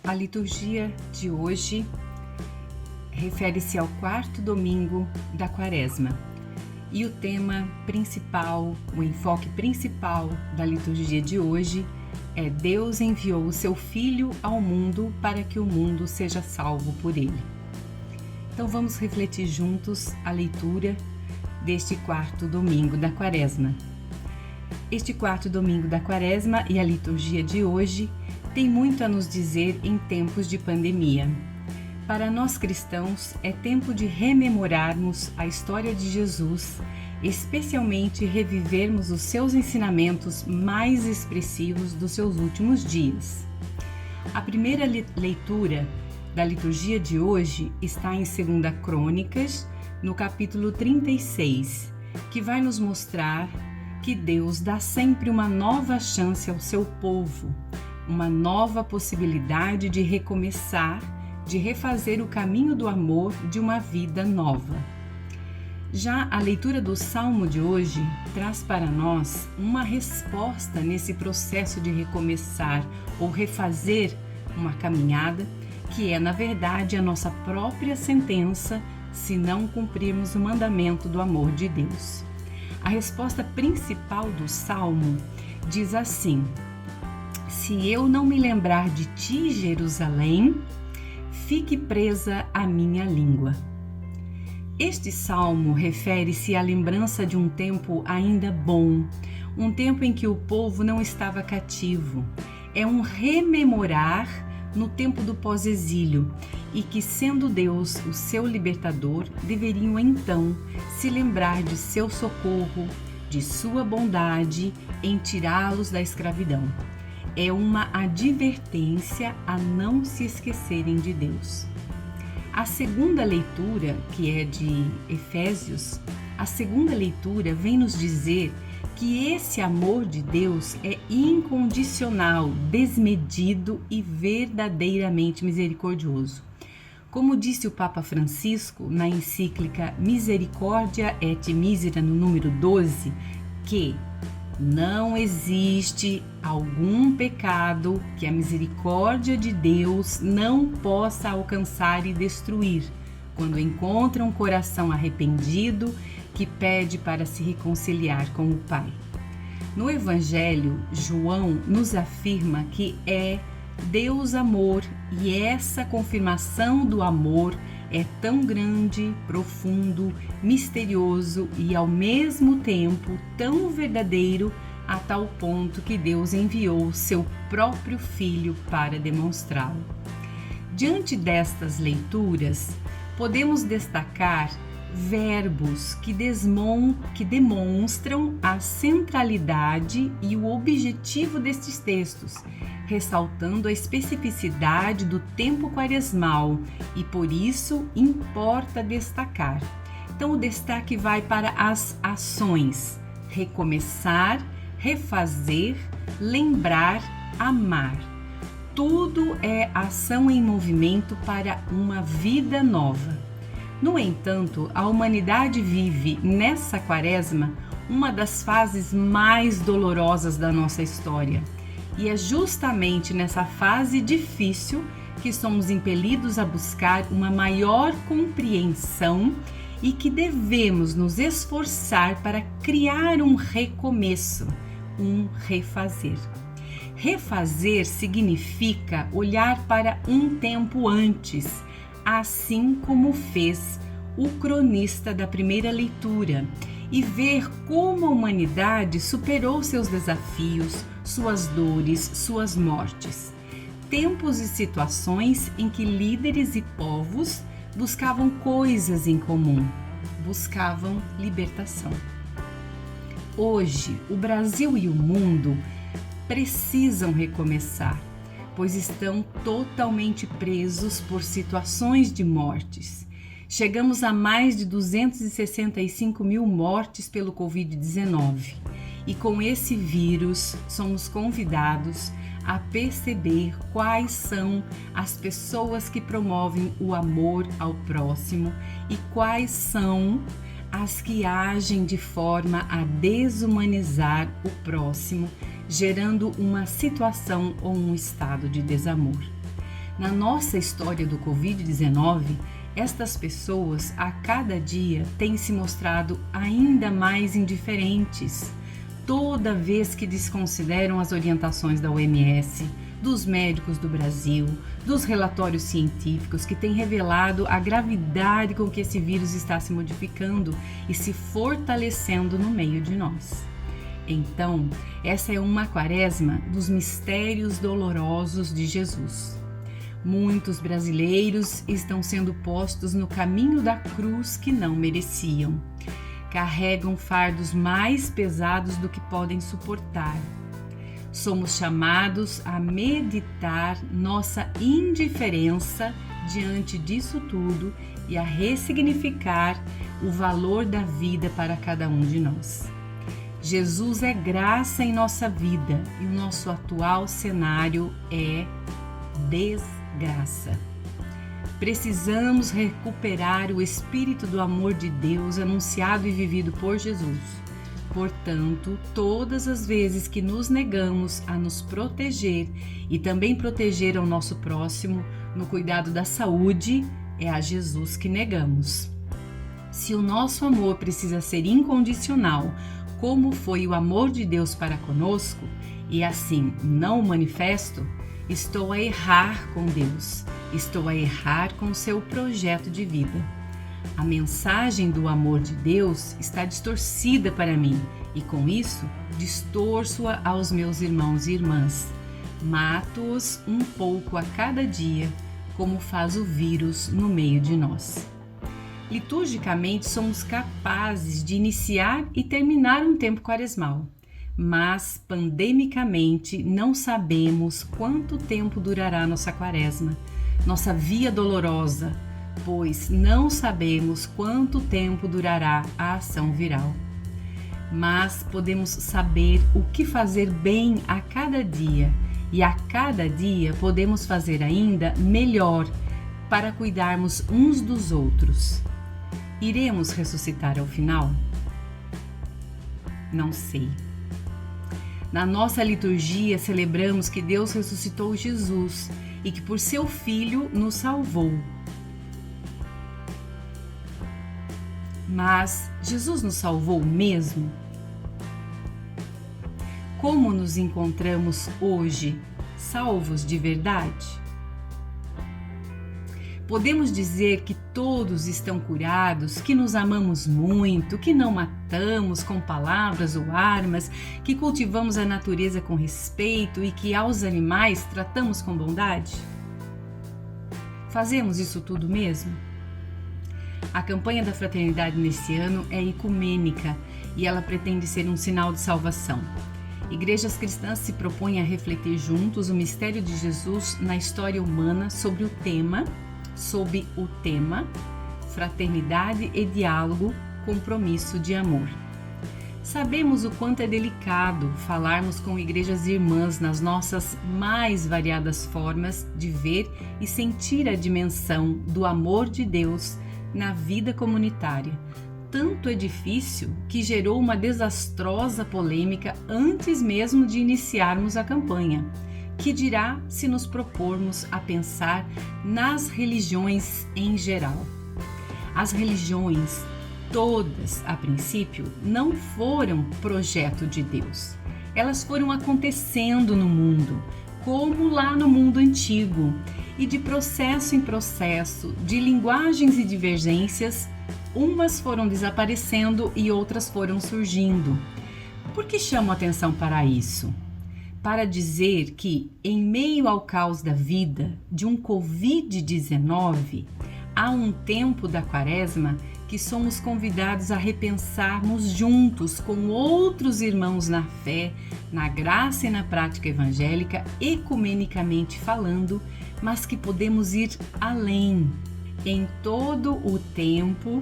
A liturgia de hoje refere-se ao quarto domingo da Quaresma. E o tema principal, o enfoque principal da liturgia de hoje é: Deus enviou o seu Filho ao mundo para que o mundo seja salvo por ele. Então vamos refletir juntos a leitura deste quarto domingo da Quaresma. Este quarto domingo da Quaresma e a liturgia de hoje tem muito a nos dizer em tempos de pandemia. Para nós cristãos, é tempo de rememorarmos a história de Jesus, especialmente revivermos os seus ensinamentos mais expressivos dos seus últimos dias. A primeira leitura da liturgia de hoje está em 2 Crônicas, no capítulo 36, que vai nos mostrar que Deus dá sempre uma nova chance ao seu povo, uma nova possibilidade de recomeçar, de refazer o caminho do amor de uma vida nova. Já a leitura do Salmo de hoje traz para nós uma resposta nesse processo de recomeçar ou refazer uma caminhada, que é, na verdade, a nossa própria sentença se não cumprirmos o mandamento do amor de Deus. A resposta principal do Salmo diz assim: se eu não me lembrar de ti, Jerusalém, fique presa a minha língua. Este salmo refere-se à lembrança de um tempo ainda bom, um tempo em que o povo não estava cativo. É um rememorar no tempo do pós-exílio e que, sendo Deus o seu libertador, deveriam então se lembrar de seu socorro, de sua bondade em tirá-los da escravidão. É uma advertência a não se esquecerem de Deus. A segunda leitura, que é de Efésios, a segunda leitura vem nos dizer que esse amor de Deus é incondicional, desmedido e verdadeiramente misericordioso. Como disse o Papa Francisco na encíclica Misericordia et Misera, no número 12, que não existe algum pecado que a misericórdia de Deus não possa alcançar e destruir, quando encontra um coração arrependido que pede para se reconciliar com o Pai. No Evangelho, João nos afirma que é Deus amor, e essa confirmação do amor é tão grande, profundo, misterioso e ao mesmo tempo tão verdadeiro, a tal ponto que Deus enviou seu próprio Filho para demonstrá-lo. Diante destas leituras, podemos destacar verbos que demonstram a centralidade e o objetivo destes textos, ressaltando a especificidade do tempo quaresmal e, por isso, importa destacar. Então, o destaque vai para as ações: recomeçar, refazer, lembrar, amar. Tudo é ação em movimento para uma vida nova. No entanto, a humanidade vive nessa quaresma uma das fases mais dolorosas da nossa história. E é justamente nessa fase difícil que somos impelidos a buscar uma maior compreensão e que devemos nos esforçar para criar um recomeço, um refazer. Refazer significa olhar para um tempo antes, assim como fez o cronista da primeira leitura, e ver como a humanidade superou seus desafios, suas dores, suas mortes. Tempos e situações em que líderes e povos buscavam coisas em comum, buscavam libertação. Hoje, o Brasil e o mundo precisam recomeçar, pois estão totalmente presos por situações de mortes. Chegamos a mais de 265 mil mortes pelo Covid-19 e com esse vírus somos convidados a perceber quais são as pessoas que promovem o amor ao próximo e quais são as que agem de forma a desumanizar o próximo, gerando uma situação ou um estado de desamor. Na nossa história do Covid-19, estas pessoas a cada dia têm se mostrado ainda mais indiferentes, toda vez que desconsideram as orientações da OMS, dos médicos do Brasil, dos relatórios científicos que têm revelado a gravidade com que esse vírus está se modificando e se fortalecendo no meio de nós. Então, essa é uma quaresma dos mistérios dolorosos de Jesus. Muitos brasileiros estão sendo postos no caminho da cruz que não mereciam. Carregam fardos mais pesados do que podem suportar. Somos chamados a meditar nossa indiferença diante disso tudo e a ressignificar o valor da vida para cada um de nós. Jesus é graça em nossa vida e o nosso atual cenário é desgraça. Precisamos recuperar o espírito do amor de Deus anunciado e vivido por Jesus. Portanto, todas as vezes que nos negamos a nos proteger e também proteger ao nosso próximo no cuidado da saúde, é a Jesus que negamos. Se o nosso amor precisa ser incondicional, como foi o amor de Deus para conosco, e assim não o manifesto, estou a errar com Deus, estou a errar com o seu projeto de vida. A mensagem do amor de Deus está distorcida para mim e, com isso, distorço-a aos meus irmãos e irmãs. Mato-os um pouco a cada dia, como faz o vírus no meio de nós. Liturgicamente, somos capazes de iniciar e terminar um tempo quaresmal, mas pandemicamente não sabemos quanto tempo durará nossa quaresma, nossa via dolorosa, pois não sabemos quanto tempo durará a ação viral. Mas podemos saber o que fazer bem a cada dia, e a cada dia podemos fazer ainda melhor para cuidarmos uns dos outros. Iremos ressuscitar ao final? Não sei. Na nossa liturgia celebramos que Deus ressuscitou Jesus e que por seu Filho nos salvou. Mas Jesus nos salvou mesmo? Como nos encontramos hoje, salvos de verdade? Podemos dizer que todos estão curados, que nos amamos muito, que não matamos com palavras ou armas, que cultivamos a natureza com respeito e que aos animais tratamos com bondade? Fazemos isso tudo mesmo? A campanha da fraternidade nesse ano é ecumênica e ela pretende ser um sinal de salvação. Igrejas cristãs se propõem a refletir juntos o mistério de Jesus na história humana sob o tema Fraternidade e Diálogo, Compromisso de Amor. Sabemos o quanto é delicado falarmos com igrejas irmãs nas nossas mais variadas formas de ver e sentir a dimensão do amor de Deus na vida comunitária. Tanto é difícil que gerou uma desastrosa polêmica antes mesmo de iniciarmos a campanha. Que dirá se nos propormos a pensar nas religiões em geral? As religiões, todas a princípio, não foram projeto de Deus. Elas foram acontecendo no mundo, como lá no mundo antigo, e de processo em processo, de linguagens e divergências, umas foram desaparecendo e outras foram surgindo. Por que chamo atenção para isso? Para dizer que, em meio ao caos da vida, de um Covid-19, há um tempo da quaresma que somos convidados a repensarmos juntos com outros irmãos na fé, na graça e na prática evangélica, ecumenicamente falando, mas que podemos ir além. Em todo o tempo,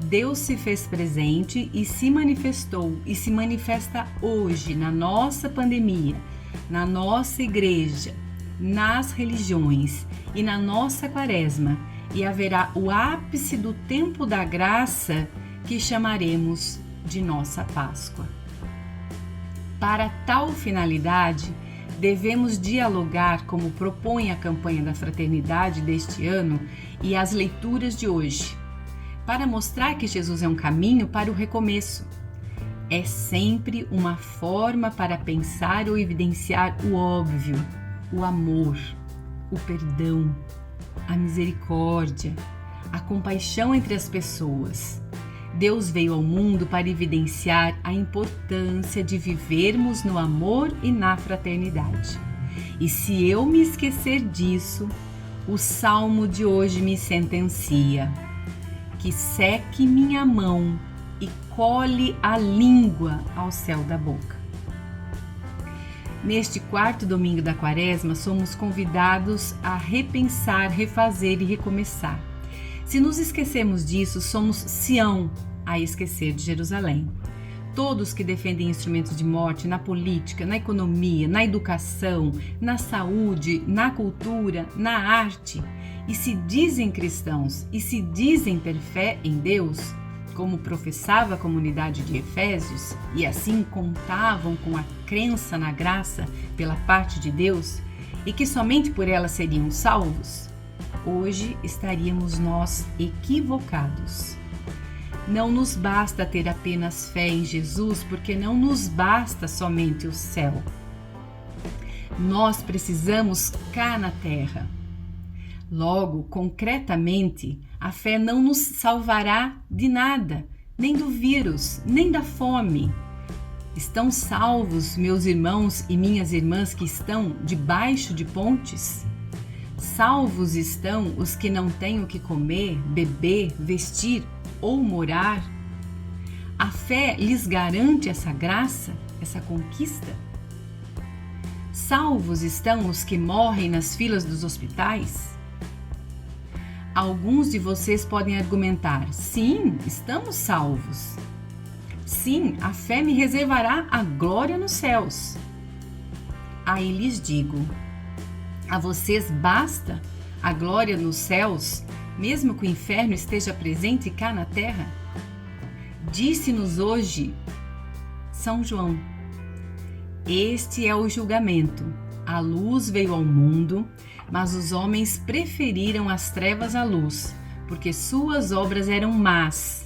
Deus se fez presente e se manifestou e se manifesta hoje na nossa pandemia, na nossa igreja, nas religiões e na nossa quaresma, e haverá o ápice do tempo da graça que chamaremos de nossa Páscoa. Para tal finalidade, devemos dialogar como propõe a campanha da fraternidade deste ano e as leituras de hoje, para mostrar que Jesus é um caminho para o recomeço. É sempre uma forma para pensar ou evidenciar o óbvio, o amor, o perdão, a misericórdia, a compaixão entre as pessoas. Deus veio ao mundo para evidenciar a importância de vivermos no amor e na fraternidade. E se eu me esquecer disso, o salmo de hoje me sentencia: que seque minha mão e cole a língua ao céu da boca. Neste quarto domingo da Quaresma, somos convidados a repensar, refazer e recomeçar. Se nos esquecermos disso, somos Sião a esquecer de Jerusalém. Todos que defendem instrumentos de morte na política, na economia, na educação, na saúde, na cultura, na arte, e se dizem cristãos e se dizem ter fé em Deus, como professava a comunidade de Efésios, e assim contavam com a crença na graça pela parte de Deus, e que somente por ela seriam salvos, hoje estaríamos nós equivocados. Não nos basta ter apenas fé em Jesus, porque não nos basta somente o céu. Nós precisamos cá na terra. Logo, concretamente, a fé não nos salvará de nada, nem do vírus, nem da fome. Estão salvos meus irmãos e minhas irmãs que estão debaixo de pontes? Salvos estão os que não têm o que comer, beber, vestir ou morar? A fé lhes garante essa graça, essa conquista? Salvos estão os que morrem nas filas dos hospitais? Alguns de vocês podem argumentar: sim, estamos salvos. Sim, a fé me reservará a glória nos céus. Aí lhes digo: a vocês basta a glória nos céus, mesmo que o inferno esteja presente cá na terra? Disse-nos hoje São João: este é o julgamento. A luz veio ao mundo, mas os homens preferiram as trevas à luz, porque suas obras eram más.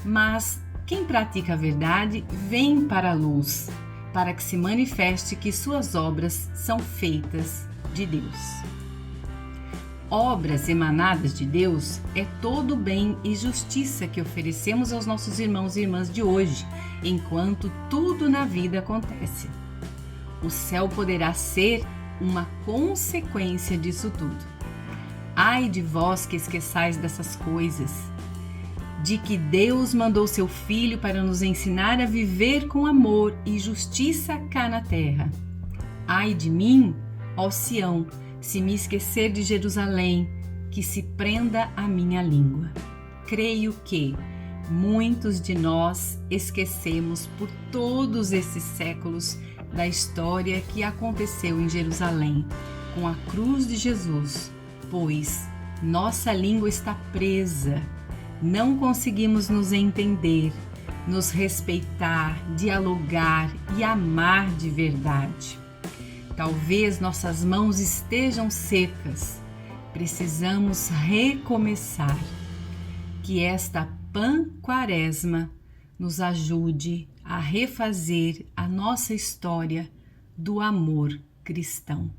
Mas quem pratica a verdade vem para a luz, para que se manifeste que suas obras são feitas de Deus. Obras emanadas de Deus é todo o bem e justiça que oferecemos aos nossos irmãos e irmãs de hoje, enquanto tudo na vida acontece. O céu poderá ser uma consequência disso tudo. Ai de vós que esqueçais dessas coisas, de que Deus mandou seu Filho para nos ensinar a viver com amor e justiça cá na terra. Ai de mim, ó Sião, se me esquecer de Jerusalém, que se prenda a minha língua. Creio que muitos de nós esquecemos por todos esses séculos da história que aconteceu em Jerusalém, com a cruz de Jesus, pois nossa língua está presa, não conseguimos nos entender, nos respeitar, dialogar e amar de verdade. Talvez nossas mãos estejam secas, precisamos recomeçar. Que esta Pan-Quaresma nos ajude a refazer a nossa história do amor cristão.